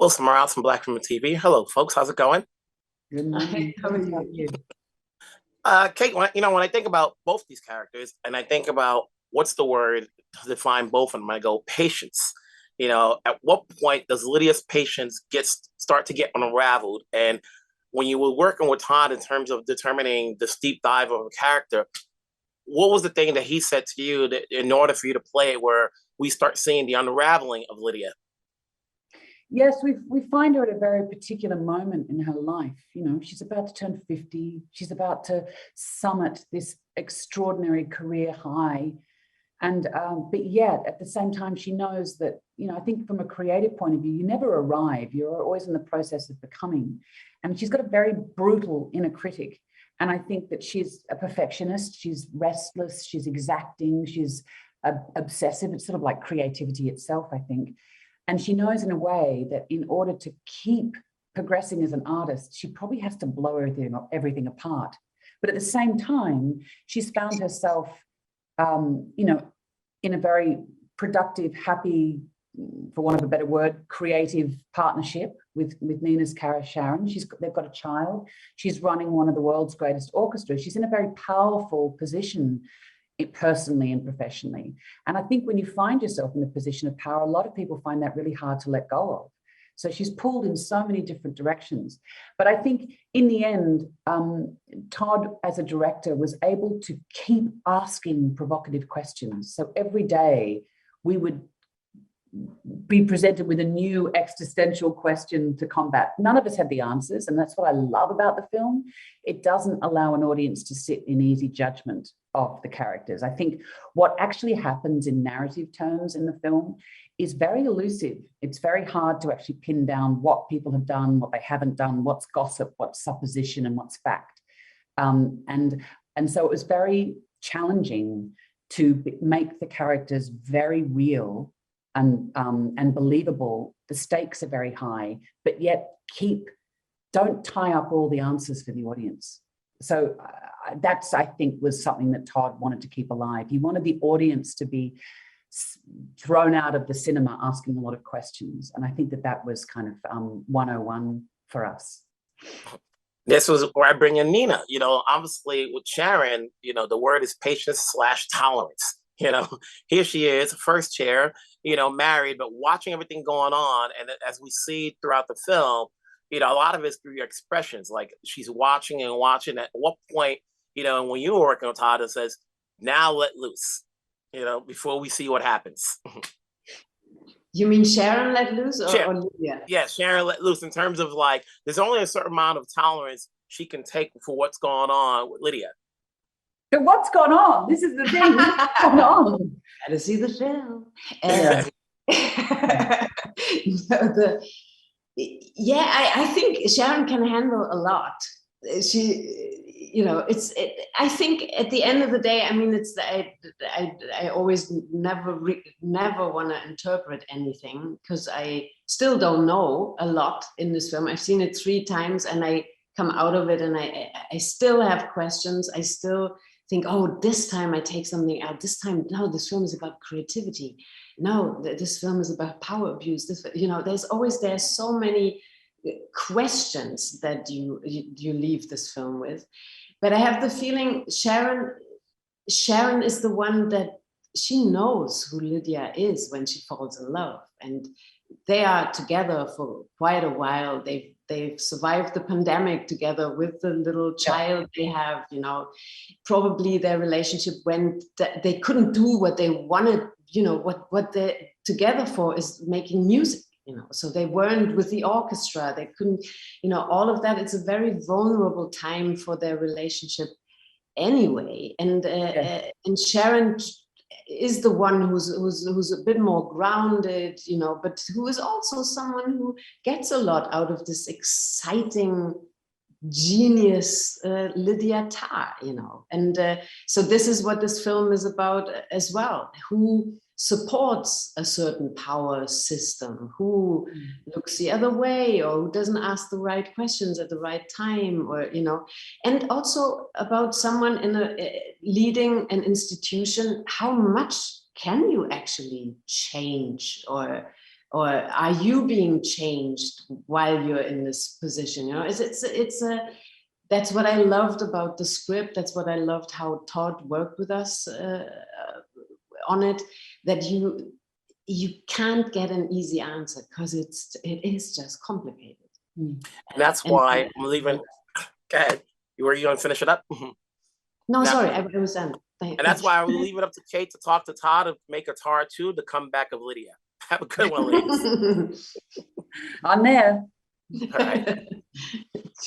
Wilson Morales from Black Women TV. Hello, folks. How's it going? Good morning. How are you? Cate, when I think about both these characters, and I think about what's the word to define both of them, I go patience. At what point does Lydia's patience start to get unraveled? And when you were working with Todd in terms of determining the steep dive of a character, what was the thing that he said to you that in order for you to play it where we start seeing the unraveling of Lydia? Yes, we find her at a very particular moment in her life. She's about to turn 50. She's about to summit this extraordinary career high. And but yet, at the same time, she knows that, I think from a creative point of view, you never arrive. You're always in the process of becoming. And she's got a very brutal inner critic. And I think that she's a perfectionist. She's restless. She's exacting. She's obsessive. It's sort of like creativity itself, I think. And she knows in a way that in order to keep progressing as an artist, she probably has to blow everything apart. But at the same time, she's found herself, in a very productive, happy, for want of a better word, creative partnership with Nina's character, Sharon. They've got a child. She's running one of the world's greatest orchestras. She's in a very powerful position personally and professionally. And I think when you find yourself in a position of power, a lot of people find that really hard to let go of. So she's pulled in so many different directions. But I think in the end, Todd, as a director, was able to keep asking provocative questions. So every day we would be presented with a new existential question to combat. None of us had the answers, and that's what I love about the film. It doesn't allow an audience to sit in easy judgment of the characters. I think what actually happens in narrative terms in the film is very elusive. It's very hard to actually pin down what people have done, what they haven't done, what's gossip, what's supposition, and what's fact. And so it was very challenging to make the characters very real and believable. The stakes are very high, but yet don't tie up all the answers for the audience. So that's, I think, was something that Todd wanted to keep alive. He wanted the audience to be thrown out of the cinema asking a lot of questions. And I think that was kind of 101 for us. This was where I bring in Nina. Obviously with Sharon, the word is patience/tolerance. Here she is, first chair, married, but watching everything going on. And as we see throughout the film, a lot of it's through your expressions. Like she's watching and watching. At what point, and when you were working with Todd, it says, now let loose, before we see what happens. You mean Sharon let loose or Lydia? Yeah, Sharon let loose in terms of like, there's only a certain amount of tolerance she can take for what's going on with Lydia. But what's gone on? This is the thing. What's going on? Gotta see the film. I think Sharon can handle a lot. I think at the end of the day, I mean, I always never want to interpret anything because I still don't know a lot in this film. I've seen it 3 times and I come out of it and I still have questions. I still think, oh, this time I take something out. This time, no, this film is about creativity. No, this film is about power abuse. There's so many questions that you leave this film with. But I have the feeling Sharon is the one that she knows who Lydia is when she falls in love. And they are together for quite a while. They've survived the pandemic together with the little child they have, probably their relationship when they couldn't do what they wanted, what they're together for is making music, so they weren't with the orchestra. They couldn't, all of that. It's a very vulnerable time for their relationship anyway. And Sharon is the one who's a bit more grounded, but who is also someone who gets a lot out of this exciting genius Lydia Ta, and so this is what this film is about as well. Who supports a certain power system, who looks the other way, or who doesn't ask the right questions at the right time, or and also about someone leading an institution. How much can you actually change or or are you being changed while you're in this position? You know, it's a that's what I loved about the script. That's what I loved how Todd worked with us on it. That you can't get an easy answer because it is just complicated. And that's why I'm leaving. Go ahead. Were you going to finish it up? No, sorry, I was done. And that's why I will leave it up to Cate to talk to Todd of Make a Tar 2, the comeback of Lydia. Have a good one, ladies. I'm there. All right.